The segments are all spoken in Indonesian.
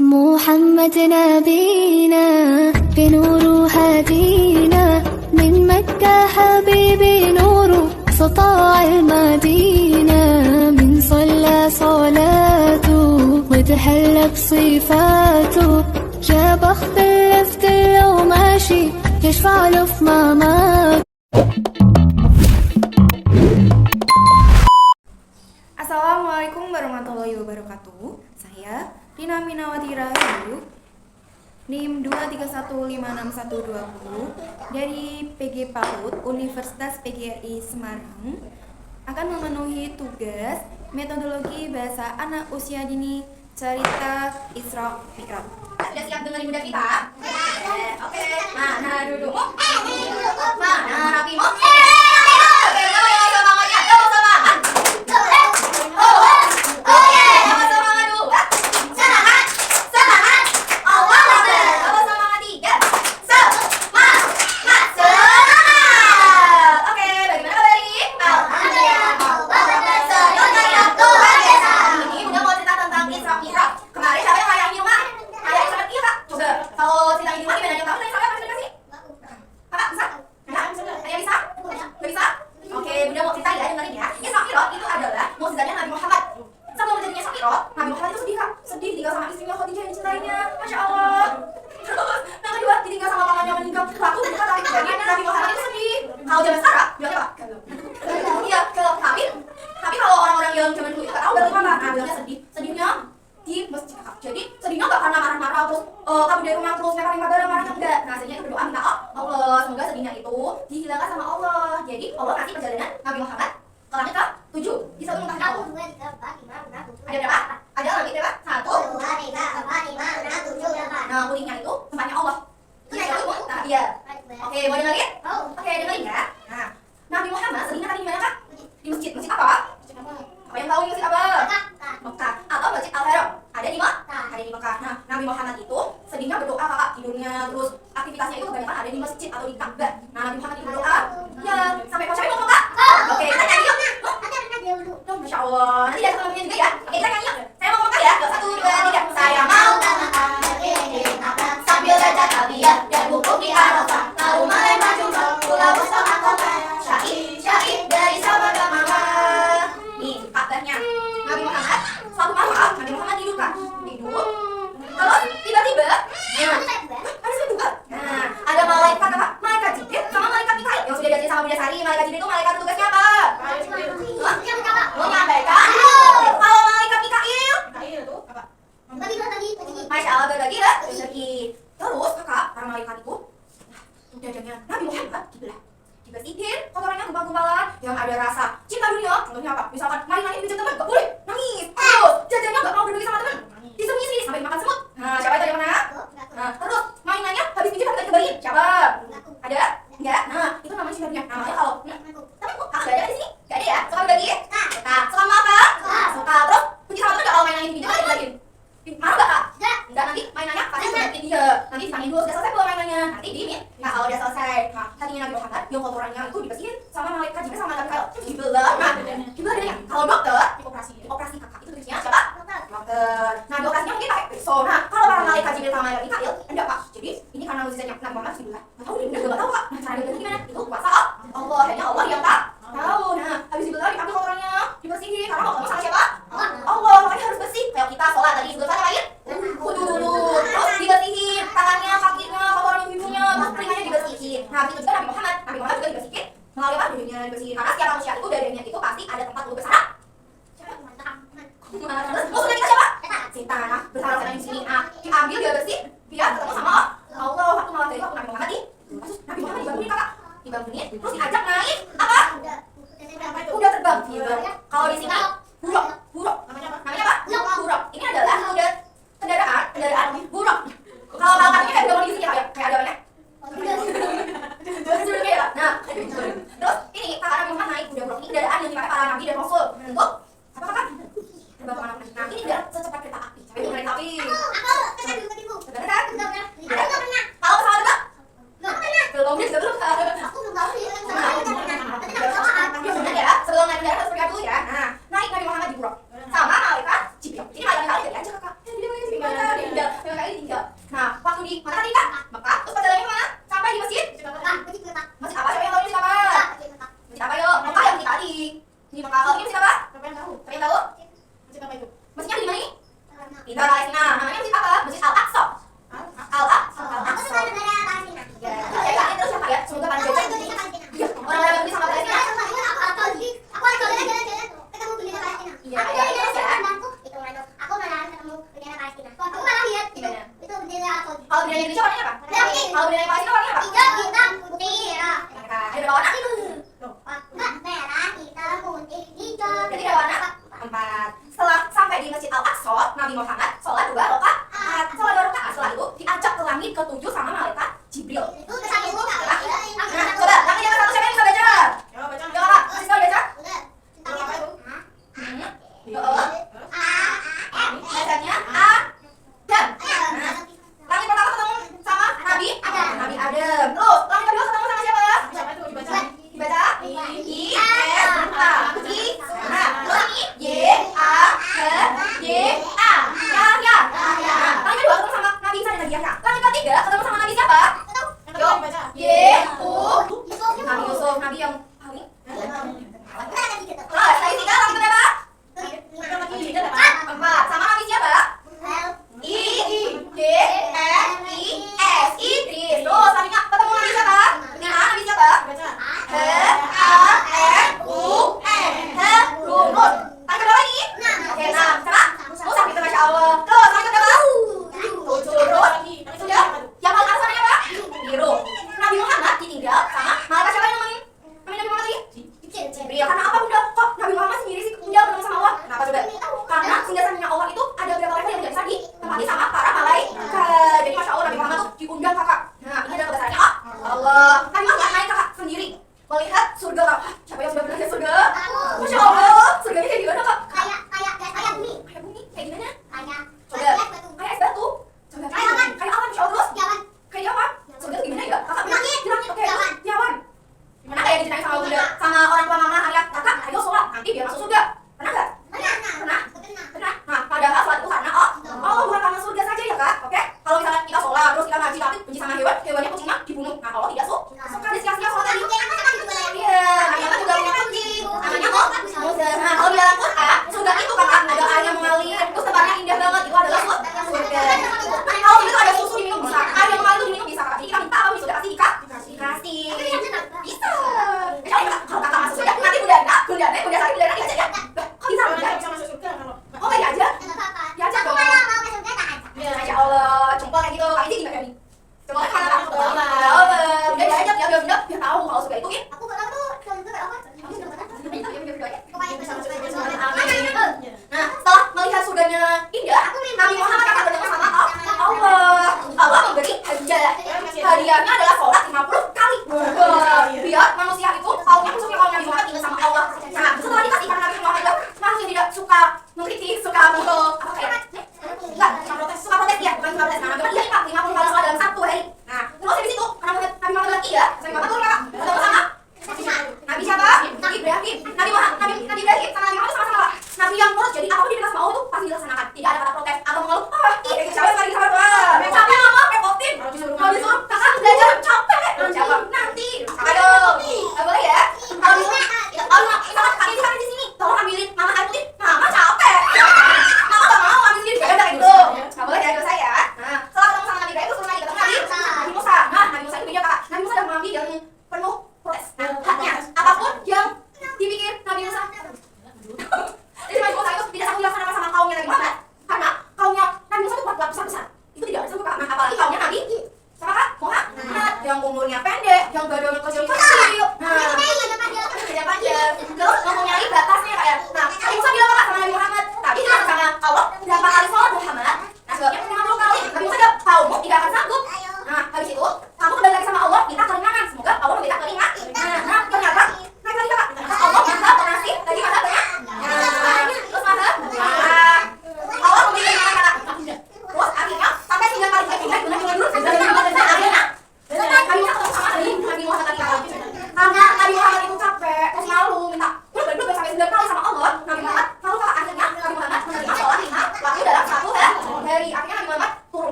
محمد نبينا بنور هدينا من مكة حبيبي نور سطاع المدينة من صلى صلاته وتحلى بصفاته يا بخت اللي في لو ماشي يشفع له في مماته. Assalamualaikum warahmatullahi wabarakatuh. Saya Rina Minawati Rahayu, NIM 231561120 dari PG PAUD Universitas PGRI Semarang akan memenuhi tugas metodologi bahasa anak usia dini cerita Isra Mi'raj. Sudah siap dengerin bunda kita? Oke. Mana duduk? Mana rapimu? Oke, semangat ya. Semangat. Oke, semangat dulu. Semangat. Semangat. Allah Akbar. Semangat tiga. Semangat. Semangat. Oke, bagaimana kabar ini? Alhamdulillah. Senyumnya ya Tuhan Yesus. Ini bunda mau cerita tentang Isra Mi'raj. Kemarin siapa yang ngayangin rumah? Ayah Isra iya kak. Coba kalau cerita ini lagi gimana? Kamu dari saya apa kasih? Kakak bisa? Ayah bisa? Gak bisa? Oke, bunda mau cerita ya, dengerin ya. Isra Mi'raj itu adalah mukjizatnya Nabi Muhammad. Sebelum terjadinya Isra Mi'raj, Nabi Muhammad itu sedih kak. Sedih tinggal sama istrinya Khadijah yang dicintainya. Masya Allah. Terus yang kedua ditinggal sama pamannya meninggal. Lalu bukan lagi. Jadi Nabi Muhammad itu sedih. Kalau zaman sekarang, bilangnya apa? Iya, kalau tapi kalau orang-orang yang zaman dulu itu nggak tahu berarti apa. Nah, bilangnya sedih. Sedihnya di masjid kak. Jadi sedihnya nggak karena marah-marah terus kabur dari rumah terus mereka lima bareng marahnya enggak. Nah, sedihnya itu berdoa minta Allah semoga sedihnya itu dihilangkan sama Allah. Jadi Allah kasih perjalanan Nabi Muhammad ke langit ke 7. Bisa untuk Allah. Ada berapa? Ada lagi berapa? 1. Nah, kuningnya itu tempatnya Allah. Nah, iya. Oke, mau dengerin? Oke, dengerin ya. Nah, Nabi Muhammad sedihnya tadi di mana kak? Di masjid. Masjid apa? Apa yang tahu ini masjid apa? Mekah. Atau masjid Al-Haram. Ada di Mekah. Ada di Mekah. Nah, Nabi Muhammad itu sedihnya berdoa kakak, tidurnya terus aktivitasnya itu kebanyakan ada di masjid atau di Ka'bah. Nah, Nabi Muhammad itu berdoa. Ya, sampai kau cari mau Kak? Oke, kita nyanyi yuk. Oh, Masya Allah. Nanti ada teman-temannya juga ya. Oke, kita nyanyi yuk. Saya mau Mekah ya. 1, 2, 3. Saya mau sambil baca talbiyah dan wukuf di Arafah, lalu melempar jumroh pulau Mustafa Kota, syahid dari sahabat mama. Nih Ka'bahnya. Nabi Muhammad suatu malam Nabi Muhammad tidur kan? Tidur. Terus tiba-tiba ada sesuatu kan? Nah, ada malaikat apa? Malaikat Jibril sama malaikat Mikail yang sudah diajarin sama Bunda Sari. Malaikat Jibril itu malaikat tugasnya apa? Menyampaikan. Kalau malaikat Mikail itu apa? Masya Allah berbagi rezeki. Terus kakak, para malaikat itu dadanya Nabi Muhammad dibersihin kotorannya gumpal-gumpalan yang ada rasa cinta dunia. Contohnya apa? Misalkan main-main di teman gak boleh, nangis. Terus jajannya gak mau berbagi sama teman, disembunyi sampai dimakan semut. Nah, siapa itu yang mana? Nah, terus mainannya habis pijit tapi gak dikembaliin. Siapa? Ada? Enggak? Nah, itu namanya cinta dunia. Namanya kalau tapi kok gak ada di sini? Gak ada ya? Suka berbagi? Suka. Suka sama apa? Suka. Terus puji sama teman gak kalau main-main di pijit gak dikembaliin? Marah gak kak? Enggak, nanti mainannya pasti dibantuin dia. Nanti dipanggil dulu, sudah selesai belum mainannya? Nanti diimin. Nah, kalau udah selesai, nah, tadinya Nabi Muhammad yang kotorannya itu dibersihin sama malaikat Jibril sama malaikat Mikail. Dibelah. Nah, dibelah dari kalau dokter, operasi kakak itu tulisnya siapa? Dokter. Nah, di operasinya mungkin pakai pisau. Nah, kalau para malaikat Jibril sama malaikat Mikail, enggak pak. Jadi, ini karena mukjizatnya Nabi Muhammad dibelah. Nggak tahu, udah nggak tahu kak. Nah, cara dibelahnya gimana? Itu kuasa Allah. Hanya Allah yang tahu. Nah, habis dibelah diambil kotorannya, dibersihin. Karena mau sama siapa? Allah. Makanya harus bersih. Kayak kita sholat tadi sebelum sholat lain. Wudu dulu, terus dibersihin tangannya, kakinya, kotoran ibunya, terus telinganya dibersihin. Nah, begitu juga Nabi Muhammad juga dibersihin melalui apa? Dadanya dibersihin. Karena setiap manusia itu dadanya itu pasti ada tempat untuk bersaraf. Terus musuhnya kita siapa? Setan. Nah, bersaraf setan di sini. Nah, diambil dia bersih, dia ketemu sama Allah. Waktu malam dari waktu Nabi Muhammad terus Nabi Muhammad dibangunin kakak, dibangunin, terus diajak naik apa? Udah terbang. Kalau di sini buruk. Namanya apa? Buruk. Ini adalah kendaraan buruk. Kalau katanya kayak udah mau di sini kayak ada banyak. Nah, terus ini para Nabi Muhammad naik kuda buruk. Ini kendaraan yang dipakai para nabi dan rasul untuk apa kakak? Terbang kemana-mana. Nah, ini udah secepat kereta api. Tapi belum naik api. Bener kan? Kalau pesawat terbang? Belum. Aku belum tahu sih. Ya, sebelum naik kendaraan harus pergi dulu ya. Nah, naik namanya masjid apa? Masjid Al-Aqsa. Al-Aqsa. Ya, terus siapa ya? Semoga para jajah. Iya, orang-orang yang sama Palestina. Iya, ya, terus ya. Kalau bendera Indonesia warnanya apa? Kalau bendera Palestina warnanya apa? Ada berapa warna? Berarti ada warna 4. Setelah sampai di Masjid Al-Aqsa, Nabi Muhammad sholat 2 rakaat. Sholat 2 rakaat. Setelah itu diajak ke langit ke-7 sama malaikat Jibril. Nah, coba langit yang ke-1 siapa yang bisa baca? Coba Kak, kasih tahu baca. Bacanya Adam. Nah, langit pertama ketemu sama Nabi Adam. Terus langit kedua ketemu sama siapa? Dibaca I S A. Nah, terus ini Y A H Y A. Ya. Nah, langit kedua ketemu sama Nabi Isa dan Nabi Yahya. Langit ketiga ketemu sama Nabi siapa? Yuk, Y U Nabi Yusuf, Nabi yang paling. Terus lagi 3 langit berapa? 4. Sama Nabi siapa? I D N I S Idris. Terus selanjutnya ketemu Nabi siapa? Nabi siapa? H A R U N Harun. Tadi berapa lagi? Oke, 6. Sama? Musa gitu, Masya Allah. Terus selanjutnya berapa? 7. Terus sudah. Yang paling atas warnanya apa? Biru. Nabi Muhammad ditinggal sama malaikat siapa yang nemenin? Nabi Muhammad tadi? Jibril. Karena apa bunda? Kok Nabi Muhammad sendiri sih tinggal ketemu sama Allah? Kenapa coba? Karena singgasannya Allah itu ada beberapa level yang tidak bisa ditempati sama para malaikat. Jadi Masya Allah Nabi Muhammad tuh diundang kakak. Nah ini ada kebesarannya Allah. Nabi Muhammad naik kakak sendiri melihat surga. Siapa yang sudah pernah lihat surga? Masya Allah. Surganya kayak gimana kak? Kayak bumi. Kayak gimana? Coba. Kayak es batu. Coba. Kayak awan. Masya Allah. Terus? Kayak awan. Surga itu gimana ya? Kakak bilang di langit. Oke. Di awan. Gimana kayak diceritain sama bunda, sama orang tua mama ayah, kakak, ayo sholat, nanti biar masuk surga. Pernah nggak? Pernah. Nah, padahal sholat itu karena Allah bukan karena surga saja ya kak, oke? Kalau misalnya kita sholat, terus kita ngaji tapi benci sama hewannya kucingnya dibunuh. Nah, kalau tidak suka sia-sia sholat tadi. Iya, namanya juga punya kucing. Namanya Moses. Nah, kalau di dalam Quran, surga itu kakak ada air yang mengalir, terus tempatnya indah banget. Itu adalah surga. Kalau itu ada susu diminum bisa, air yang mengalir itu diminum bisa kak. Jadi kita minta apa di surga pasti dikasih. Bisa. Kalau kakak masuk surga, nanti bunda Sari diajak ya. Kok bisa bunda? Oh nggak diajak? Diajak dong. Masya Allah, jempol kayak gitu. Kak Izi gimana nih? Jempol kemana kak? Bunda diajak ya, bunda biar tahu kalau surga itu ya. Nah, setelah melihat surganya indah, Nabi Muhammad akan bertemu sama Allah. Allah memberi hadiah. Hadiahnya adalah sholat 50 kali. Biar manusia itu tahu maksudnya kalau Nabi Muhammad ingat sama Allah. Nah, setelah dikasih karena Nabi Muhammad itu masih tidak suka mengkritik, suka apa kayak enggak, suka protes ya, bukan suka protes. Nah, Nabi Muhammad dia 50 kali sholat dalam 1 hari. Nah, terus habis itu karena Nabi Muhammad bilang iya, Nabi Muhammad turun kakak ketemu sama Nabi siapa? Nabi Ibrahim. Nabi Ibrahim sama Nabi Muhammad sama-sama Nabi yang nurut, jadi apapun diminta sama Allah tuh pasti dilaksanakan. Tidak ada kata protes atau mengeluh. Siapa yang lagi sama Tuhan? Siapa yang ngomong? Repotin. Kalau disuruh kakak belajar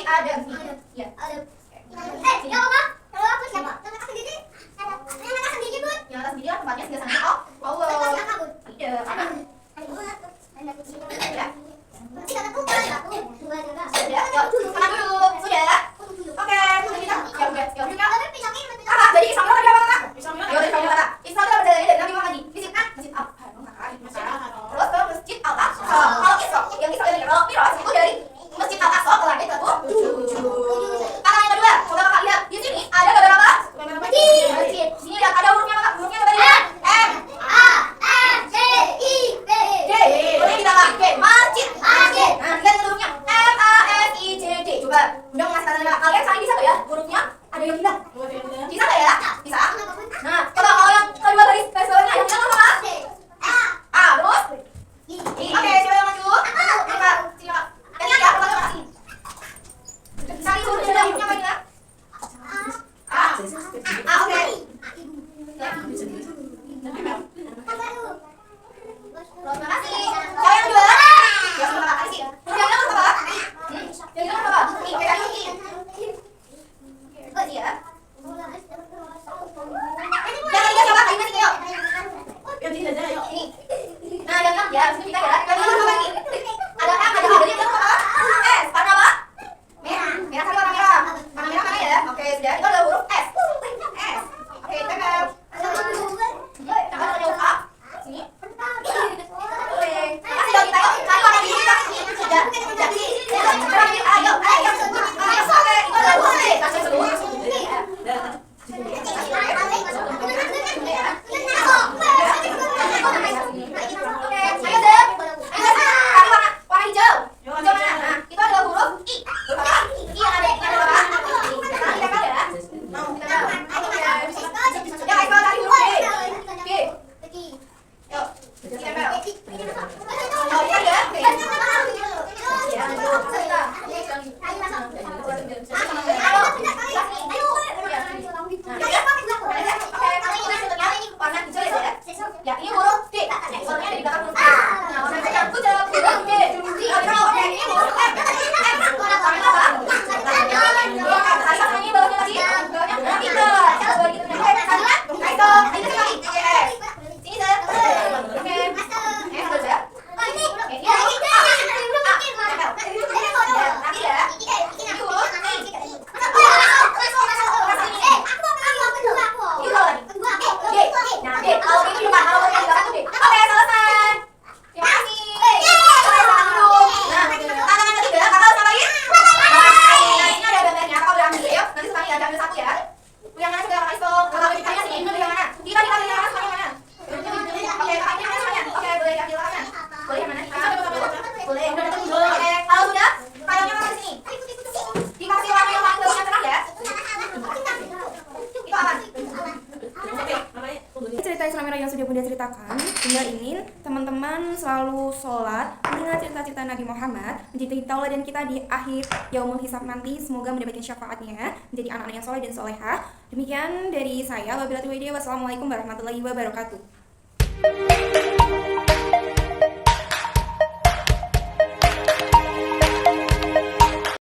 Adam. Iya. Ya Allah, kalau aku siapa? Yang atas sendiri. Yang atas sendiri pun. Yang atas video tempatnya sebelah sana. Oh, Allah. Tidak. Apa? Ya. Tidak ada tumpah. Satu, dua, tiga. Sudah. Yuk, makan dulu. Sudah. Oke, sudah kita. Ya udah. Ya udah. Tapi pisangnya lebih Apa? Jadi Ismail tadi apa, Kak? Ismail tadi apa? Ismail tadi apa dari Nabi Muhammad lagi? Masjid A. Masjid A. Terus ke Masjid Al-Aqsa. Kalau Isra, yang Isra ini kalau Mi'raj itu dari Masjid Al-Aqsa ke langit ke-7. Kakak yang kedua, coba Kakak lihat di sini ada beberapa masjid. Di sini lihat ada hurufnya apa, Kak? Hurufnya apa tadi? M. A, M, C, I, B. G. Boleh kita Kak? G. Masjid. Masjid. Nah, lihat hurufnya M A S I J D. Coba, udah ngasih tanda Kak. Kalian saling bisa nggak ya? Hurufnya ada yang hilang. Bisa nggak ya? Bisa. Nah, coba kalau yang kedua garis bawahnya yang hilang apa? A. Terus? I. Oke, siapa yang maju? Kak. Sini Kak. Yang ini ya, pertama Kak sini. Cari hurufnya ada hurufnya apa ini Kak? A. A, oke. Terima kasih. Siapa yang kedua? Yang kedua Kak sini. Yang hilang apa Kak? Yang hilang apa? I. Oke, Kak I. Oh iya. Yang ketiga siapa? Kak Ima sini yuk. Ini. Nah, yang enam ya, harus kita ya. Yang enam apa lagi? Ada M, ada A, jadi yang apa? S. Warna apa? Merah. Merah tadi warna merah. Warna merah mana ya? Oke, sudah. Itu adalah huruf S. S. Oke, tempel. Tempel ada huruf A. Sini. Oke. Kasih dong kita yuk. Cari warna biru kita. Sudah. Sudah. Warna biru. Ayo. Ayo. Oke, itu adalah huruf C. Kasih semua. Ya, ini huruf D. Soalnya ada di belakang huruf D. Nah, warna merah. Huruf D. Oke, ini huruf M. Warna apa? Tadi ini bawahnya tadi. Bawahnya tiga. Coba gitu. Oke, sana. Ayo, ini sekali. Oke, S. Sini saya. Oke. S terus ya. Oke, ini huruf A. Nanti ya. Ini huruf Nah, D. Kalau ini depan, kalau ini di belakang tuh D. Oke, selesai. Terima kasih. Nah, tangan yang ketiga, kakak harus ngapain? Nah, ini ada gambarnya, kakak boleh ambil yuk. Nanti sekarang ya, ambil satu ya. Yang mana coba kakak Iso? Kakak pilih sini, pilih yang mana? Kita pilih yang mana, semuanya mana? Oke, kakak pilih yang mana? Oke, boleh ambil kakaknya. Boleh yang mana? Boleh. Oke, kalau sudah, kayaknya kakak di sini. Dikasih warna yang paling bagusnya cerah ya. Itu aman. Cerita Isra Mi'raj yang sudah Bunda ceritakan, Bunda ingin teman-teman selalu sholat, mendengar cerita-cerita Nabi Muhammad, menjadi tauladan kita di akhir yaumul hisab nanti. Semoga mendapatkan syafaatnya, menjadi anak-anak yang soleh dan solehah. Demikian dari saya. Wabillahi taufiq. Wassalamualaikum warahmatullahi wabarakatuh.